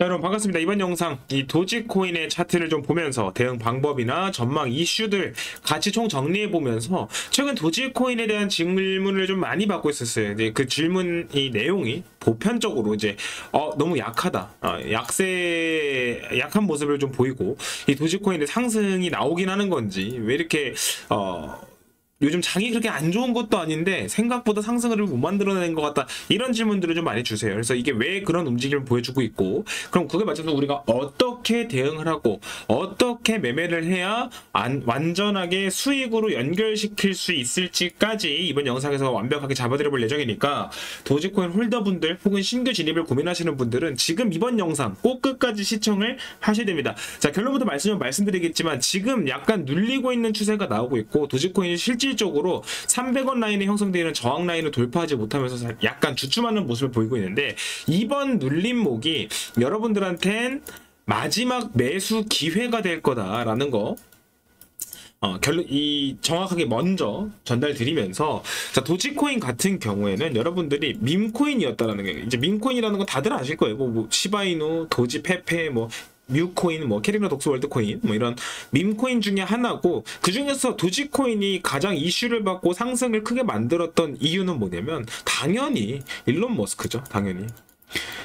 자, 여러분 반갑습니다. 이번 영상 이 도지코인의 차트를 좀 보면서 대응 방법이나 전망 이슈들 같이 총 정리해 보면서 최근 도지코인에 대한 질문을 좀 많이 받고 있었어요. 이제 그 질문 이 내용이 보편적으로 이제 너무 약하다, 약한 모습을 좀 보이고 이 도지코인의 상승이 나오긴 하는 건지 왜 이렇게 요즘 장이 그렇게 안 좋은 것도 아닌데 생각보다 상승을 못 만들어낸 것 같다, 이런 질문들을 좀 많이 주세요. 그래서 이게 왜 그런 움직임을 보여주고 있고, 그럼 그거에 맞춰서 우리가 어떻게 대응을 하고 어떻게 매매를 해야 완전하게 수익으로 연결시킬 수 있을지까지 이번 영상에서 완벽하게 잡아드려볼 예정이니까, 도지코인 홀더분들 혹은 신규 진입을 고민하시는 분들은 지금 이번 영상 꼭 끝까지 시청을 하셔야 됩니다. 자, 결론부터 말씀드리겠지만 지금 약간 눌리고 있는 추세가 나오고 있고, 도지코인이 실질적으로 300원 라인에 형성되어 있는 저항 라인을 돌파하지 못하면서 약간 주춤하는 모습을 보이고 있는데, 이번 눌림목이 여러분들한텐 마지막 매수 기회가 될 거다라는 거 정확하게 먼저 전달드리면서, 자, 도지코인 같은 경우에는 여러분들이 밈코인이었다라는 게, 이제 밈코인이라는 건 다들 아실 거예요. 뭐 시바이누, 도지, 페페, 뮤코인, 캐리나 독스 월드코인, 이런 밈코인 중에 하나고, 그 중에서 도지코인이 가장 이슈를 받고 상승을 크게 만들었던 이유는 뭐냐면 당연히 일론 머스크죠.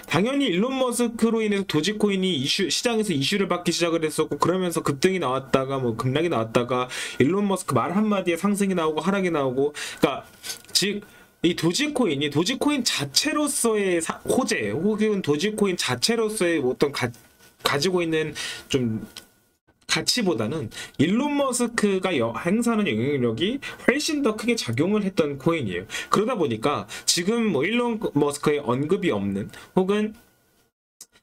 당연히 일론 머스크로 인해서 도지코인이 시장에서 이슈를 받기 시작을 했었고, 그러면서 급등이 나왔다가 급락이 나왔다가 일론 머스크 말 한마디에 상승이 나오고 하락이 나오고, 그러니까 즉 이 도지코인 자체로서의 호재, 혹은 도지코인 자체로서의 어떤 가지고 있는 좀 가치보다는 일론 머스크가 행사하는 영향력이 훨씬 더 크게 작용을 했던 코인이에요. 그러다 보니까 지금 일론 머스크의 언급이 없는, 혹은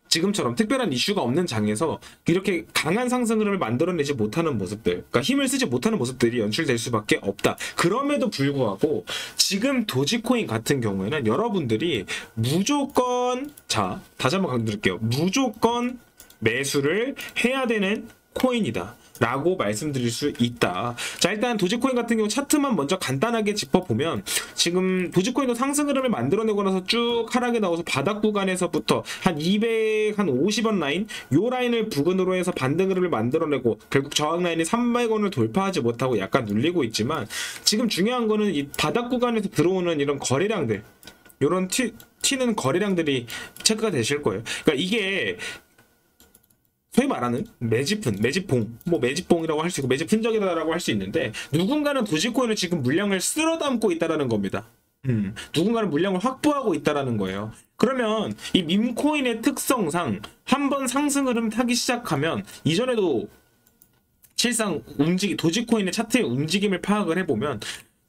지금처럼 특별한 이슈가 없는 장에서 이렇게 강한 상승 흐름을 만들어내지 못하는 모습들, 그러니까 힘을 쓰지 못하는 모습들이 연출될 수밖에 없다. 그럼에도 불구하고 지금 도지코인 같은 경우에는 여러분들이 무조건, 자, 다시 한번 강조드릴게요. 무조건 매수를 해야 되는 코인이다 라고 말씀드릴 수 있다. 자, 일단 도지코인 같은 경우 차트만 먼저 간단하게 짚어보면, 지금 도지코인도 상승 흐름을 만들어내고 나서 쭉 하락이 나와서 바닥 구간에서부터 한 250원 라인, 요 라인을 부근으로 해서 반등 흐름을 만들어내고 결국 저항 라인이 300원을 돌파하지 못하고 약간 눌리고 있지만, 지금 중요한 거는 이 바닥 구간에서 들어오는 이런 거래량들, 요런 튀는 거래량들이 체크가 되실 거예요. 그러니까 이게 소위 말하는 매집봉이라고 할 수 있고 매집 흔적이라고 할 수 있는데, 누군가는 도지코인을 지금 물량을 쓸어 담고 있다라는 겁니다. 누군가는 물량을 확보하고 있다라는 거예요. 그러면 이 밈코인의 특성상 한번 상승 흐름 타기 시작하면, 이전에도 실상 도지코인의 차트의 움직임을 파악을 해보면,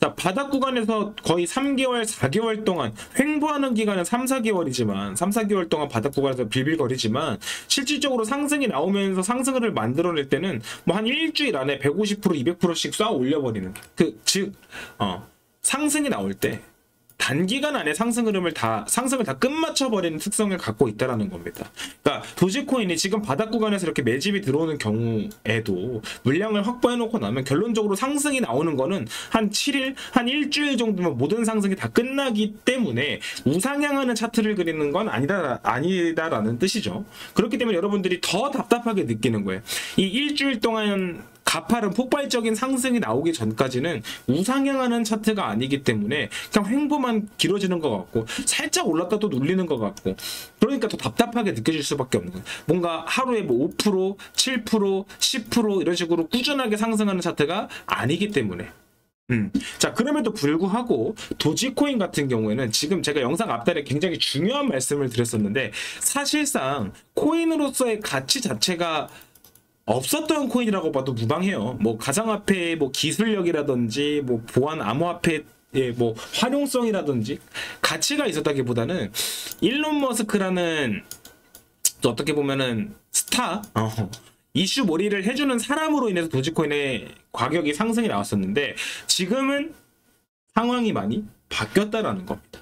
자, 바닥 구간에서 거의 3개월, 4개월 동안 횡보하는 기간은 3, 4개월 동안 바닥 구간에서 빌빌거리지만, 실질적으로 상승이 나오면서 상승을 만들어낼 때는 한 일주일 안에 150%, 200%씩 쏴 올려버리는, 상승이 나올 때 단기간 안에 상승을 다 끝마쳐버리는 특성을 갖고 있다는 겁니다. 그러니까 도지코인이 지금 바닥 구간에서 이렇게 매집이 들어오는 경우에도 물량을 확보해놓고 나면 결론적으로 상승이 나오는 거는 한 7일, 한 일주일 정도면 모든 상승이 다 끝나기 때문에 우상향하는 차트를 그리는 건 아니다라는 뜻이죠. 그렇기 때문에 여러분들이 더 답답하게 느끼는 거예요. 이 일주일 동안 가파른 폭발적인 상승이 나오기 전까지는 우상향하는 차트가 아니기 때문에 그냥 횡보만 길어지는 것 같고, 살짝 올랐다 또 눌리는 것 같고, 그러니까 더 답답하게 느껴질 수밖에 없는 거예요. 뭔가 하루에 5%, 7%, 10% 이런 식으로 꾸준하게 상승하는 차트가 아니기 때문에. 자, 그럼에도 불구하고 도지코인 같은 경우에는 지금 제가 영상 앞달에 굉장히 중요한 말씀을 드렸었는데, 사실상 코인으로서의 가치 자체가 없었던 코인이라고 봐도 무방해요. 가상화폐의 기술력이라든지 보안 암호화폐의 활용성이라든지 가치가 있었다기보다는 일론 머스크라는, 또 어떻게 보면은 스타, 이슈 몰이를 해주는 사람으로 인해서 도지코인의 가격이 상승이 나왔었는데, 지금은 상황이 많이 바뀌었다라는 겁니다.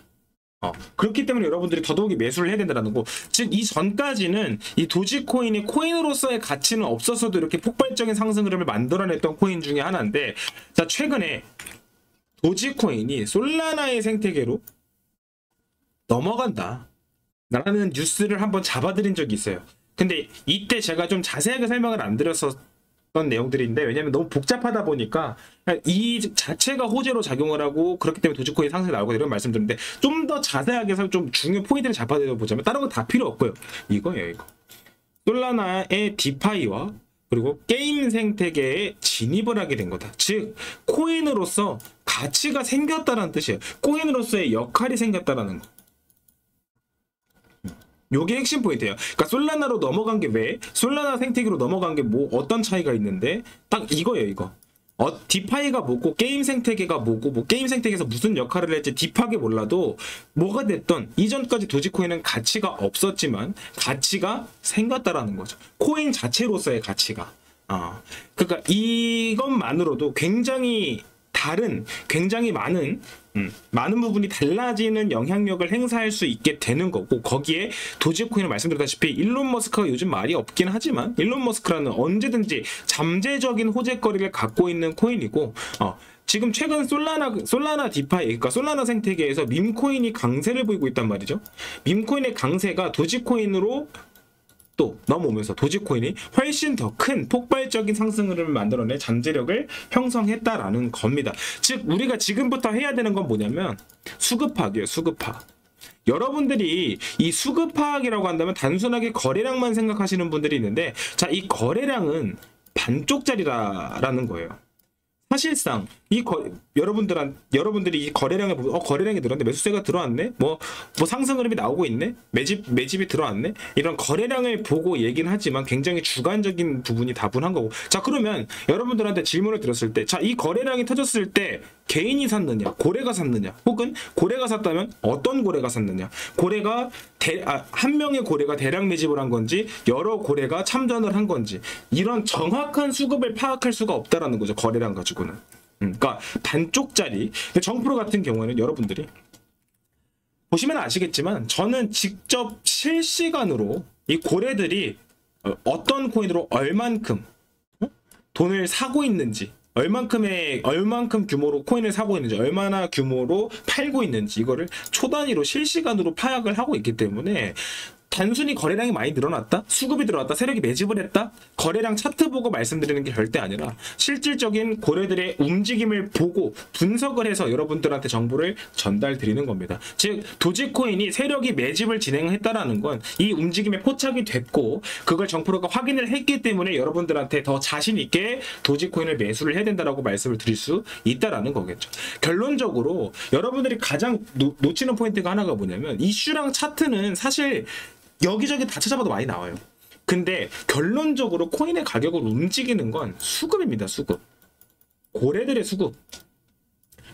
그렇기 때문에 여러분들이 더더욱이 매수를 해야 된다는 거. 즉, 이전까지는 이 도지코인이 코인으로서의 가치는 없어서도 이렇게 폭발적인 상승 흐름을 만들어냈던 코인 중에 하나인데, 자, 최근에 도지코인이 솔라나의 생태계로 넘어간다. 라는 뉴스를 한번 잡아드린 적이 있어요. 근데 이때 제가 좀 자세하게 설명을 안 드렸었던 내용들인데, 왜냐면 너무 복잡하다 보니까 이 자체가 호재로 작용을 하고 그렇기 때문에 도지코인 상승이 나오고 이런 말씀드렸는데, 좀 더 자세하게 좀 중요 포인트를 잡아보자면 다른 건 다 필요 없고요. 이거예요, 이거. 솔라나의 디파이와 그리고 게임 생태계에 진입을 하게 된 거다. 즉 코인으로서 가치가 생겼다는 뜻이에요. 코인으로서의 역할이 생겼다라는 거. 요게 핵심 포인트예요. 그러니까 솔라나로 넘어간 게 왜? 솔라나 생태계로 넘어간 게 뭐 어떤 차이가 있는데 딱 이거예요, 이거. 디파이가 뭐고 게임 생태계가 뭐고 뭐 게임 생태계에서 무슨 역할을 할지 딥하게 몰라도 뭐가 됐던 이전까지 도지코인은 가치가 없었지만 가치가 생겼다라는 거죠. 코인 자체로서의 가치가. 그러니까 이것만으로도 굉장히 다른, 굉장히 많은 부분이 달라지는 영향력을 행사할 수 있게 되는 거고, 거기에 도지코인을 말씀드렸다시피 일론 머스크가 요즘 말이 없긴 하지만 일론 머스크라는 언제든지 잠재적인 호재거리를 갖고 있는 코인이고, 지금 최근 솔라나 디파이, 그러니까 솔라나 생태계에서 밈코인이 강세를 보이고 있단 말이죠. 밈코인의 강세가 도지코인으로 또 넘어오면서 도지코인이 훨씬 더 큰 폭발적인 상승을 만들어낼 잠재력을 형성했다라는 겁니다. 즉 우리가 지금부터 해야 되는 건 뭐냐면 수급파악이에요. 수급파악. 여러분들이 이 수급파악이라고 한다면 단순하게 거래량만 생각하시는 분들이 있는데, 자, 이 거래량은 반쪽짜리라는 거예요. 사실상 여러분들이 이 거래량을 보면 거래량이 늘었네, 매수세가 들어왔네, 뭐 상승 흐름이 나오고 있네, 매집이 들어왔네, 이런 거래량을 보고 얘기는 하지만 굉장히 주관적인 부분이 다분한 거고. 자, 그러면 여러분들한테 질문을 드렸을 때, 자, 이 거래량이 터졌을 때 개인이 샀느냐, 고래가 샀느냐, 혹은 고래가 샀다면 어떤 고래가 샀느냐, 고래가 한 명의 고래가 대량 매집을 한 건지 여러 고래가 참전을 한 건지, 이런 정확한 수급을 파악할 수가 없다라는 거죠, 거래량 가지고는. 그러니까 반쪽짜리. 정프로 같은 경우에는 여러분들이 보시면 아시겠지만 저는 직접 실시간으로 이 고래들이 어떤 코인으로 얼만큼 돈을 사고 있는지, 얼만큼 규모로 코인을 사고 있는지, 얼마나 규모로 팔고 있는지, 이거를 초단위로 실시간으로 파악을 하고 있기 때문에 단순히 거래량이 많이 늘어났다, 수급이 들어왔다, 세력이 매집을 했다, 거래량 차트 보고 말씀드리는 게 절대 아니라 실질적인 고래들의 움직임을 보고 분석을 해서 여러분들한테 정보를 전달드리는 겁니다. 즉 도지코인이 세력이 매집을 진행했다라는 건 이 움직임에 포착이 됐고 그걸 정프로가 확인을 했기 때문에 여러분들한테 더 자신 있게 도지코인을 매수를 해야 된다라고 말씀을 드릴 수 있다라는 거겠죠. 결론적으로 여러분들이 가장 놓치는 포인트가 하나가 뭐냐면, 이슈랑 차트는 사실 여기저기 다 찾아봐도 많이 나와요. 근데 결론적으로 코인의 가격을 움직이는 건 수급입니다. 수급. 고래들의 수급.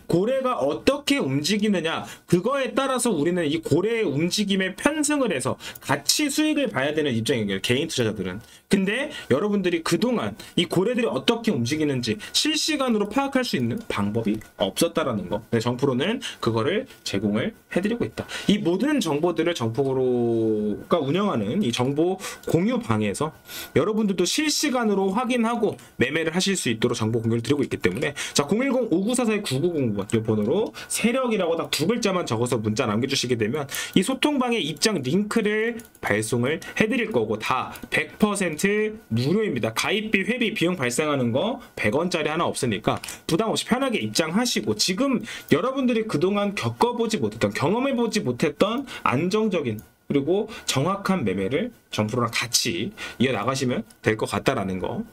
고래가 어떻게 움직이느냐, 그거에 따라서 우리는 이 고래의 움직임에 편승을 해서 같이 수익을 봐야 되는 입장이에요, 개인 투자자들은. 근데 여러분들이 그동안 이 고래들이 어떻게 움직이는지 실시간으로 파악할 수 있는 방법이 없었다라는 거. 정프로는 그거를 제공을 해드리고 있다. 이 모든 정보들을 정프로가 운영하는 이 정보 공유 방에서 여러분들도 실시간으로 확인하고 매매를 하실 수 있도록 정보 공유를 드리고 있기 때문에, 자, 010-5944-9909 이 번호로 세력이라고 딱 두 글자만 적어서 문자 남겨주시게 되면 이 소통방의 입장 링크를 발송을 해드릴 거고, 다 100% 무료입니다. 가입비, 회비, 비용 발생하는 거 100원짜리 하나 없으니까 부담 없이 편하게 입장하시고, 지금 여러분들이 그동안 겪어보지 못했던, 경험해보지 못했던 안정적인 그리고 정확한 매매를 정프로랑 같이 이어나가시면 될 것 같다라는 거.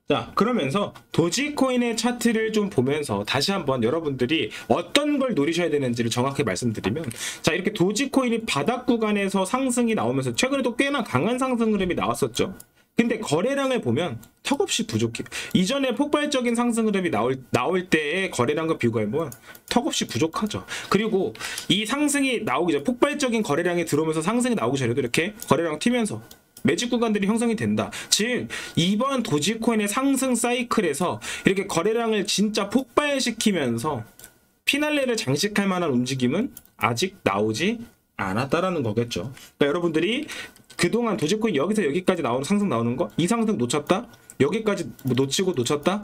자, 그러면서 도지코인의 차트를 좀 보면서 다시 한번 여러분들이 어떤 걸 노리셔야 되는지를 정확히 말씀드리면, 자, 이렇게 도지코인이 바닥 구간에서 상승이 나오면서 최근에도 꽤나 강한 상승 흐름이 나왔었죠. 근데 거래량을 보면 턱없이 부족해요. 이전에 폭발적인 상승 흐름이 나올 때의 거래량과 비교해보면 턱없이 부족하죠. 그리고 이 상승이 나오기 전, 폭발적인 거래량이 들어오면서 상승이 나오기 전에도 이렇게 거래량 튀면서 매집 구간들이 형성이 된다. 즉 이번 도지코인의 상승 사이클에서 이렇게 거래량을 진짜 폭발시키면서 피날레를 장식할 만한 움직임은 아직 나오지 않았다라는 거겠죠. 그러니까 여러분들이 그동안 도지코인 여기서 여기까지 상승 나오는 거, 이 상승 놓쳤다, 여기까지 놓치고 놓쳤다,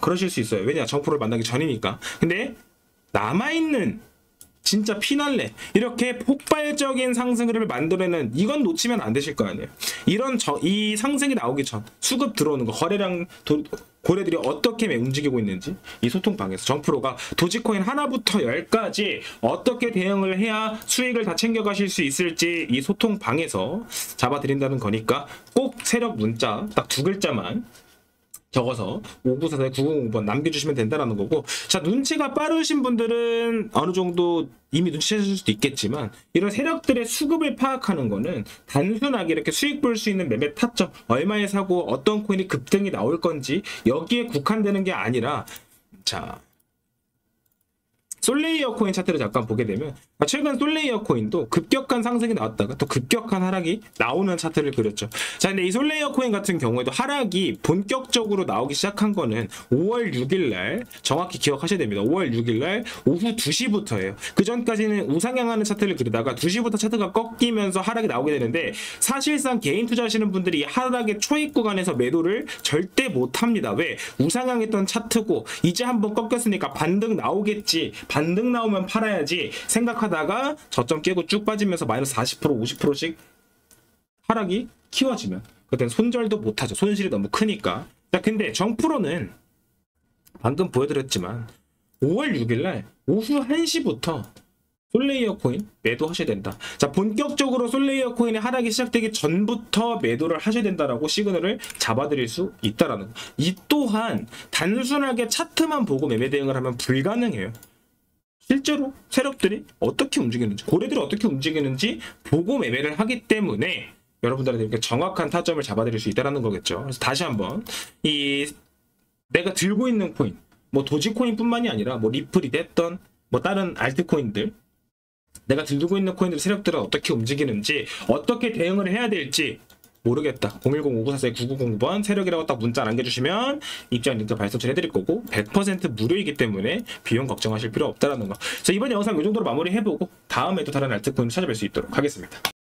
그러실 수 있어요. 왜냐, 정프로를 만나기 전이니까. 근데 남아있는 진짜 피날레 이렇게 폭발적인 상승 흐름을 만들어내는 이건 놓치면 안 되실 거 아니에요. 이 상승이 나오기 전 수급 들어오는 거 거래량 고래들이 어떻게 움직이고 있는지 이 소통방에서 정프로가 도지코인 하나부터 10까지 어떻게 대응을 해야 수익을 다 챙겨가실 수 있을지 이 소통방에서 잡아드린다는 거니까 꼭 세력 문자 딱 2글자만 적어서 5944-905번 남겨주시면 된다는 거고, 자, 눈치가 빠르신 분들은 어느 정도 이미 눈치채실 수도 있겠지만 이런 세력들의 수급을 파악하는 거는 단순하게 이렇게 수익 볼 수 있는 매매 타점, 얼마에 사고 어떤 코인이 급등이 나올 건지 여기에 국한되는 게 아니라, 자, 솔레이어 코인 차트를 잠깐 보게 되면 최근 솔레이어 코인도 급격한 상승이 나왔다가 또 급격한 하락이 나오는 차트를 그렸죠. 자, 근데 이 솔레이어 코인 같은 경우에도 하락이 본격적으로 나오기 시작한 거는 5월 6일 날 정확히 기억하셔야 됩니다. 5월 6일 날 오후 2시부터예요. 그 전까지는 우상향하는 차트를 그리다가 2시부터 차트가 꺾이면서 하락이 나오게 되는데, 사실상 개인 투자하시는 분들이 이 하락의 초입 구간에서 매도를 절대 못 합니다. 왜? 우상향했던 차트고 이제 한번 꺾였으니까 반등 나오겠지, 반등 나오면 팔아야지 생각하다가 저점 깨고 쭉 빠지면서 마이너스 40% 50%씩 하락이 키워지면 그때는 손절도 못하죠. 손실이 너무 크니까. 자, 근데 정프로는 방금 보여드렸지만 5월 6일날 오후 1시부터 솔레이어 코인 매도하셔야 된다. 자, 본격적으로 솔레이어 코인의 하락이 시작되기 전부터 매도를 하셔야 된다라고 시그널을 잡아드릴 수 있다라는 거. 이 또한 단순하게 차트만 보고 매매 대응을 하면 불가능해요. 실제로 세력들이 어떻게 움직이는지, 고래들이 어떻게 움직이는지 보고 매매를 하기 때문에 여러분들한테 이렇게 정확한 타점을 잡아드릴 수 있다는 거겠죠. 그래서 다시 한번 내가 들고 있는 코인, 뭐 도지코인뿐만이 아니라 뭐 리플이 됐던 뭐 다른 알트코인들, 내가 들고 있는 코인들 세력들은 어떻게 움직이는지, 어떻게 대응을 해야 될지 모르겠다. 010-5944-9909번 세력이라고 딱 문자 남겨주시면 입장 링크 발송을 해드릴 거고 100% 무료이기 때문에 비용 걱정하실 필요 없다라는 거. 그래서 이번 영상 이 정도로 마무리해보고 다음에 또 다른 알트코인 찾아뵐 수 있도록 하겠습니다.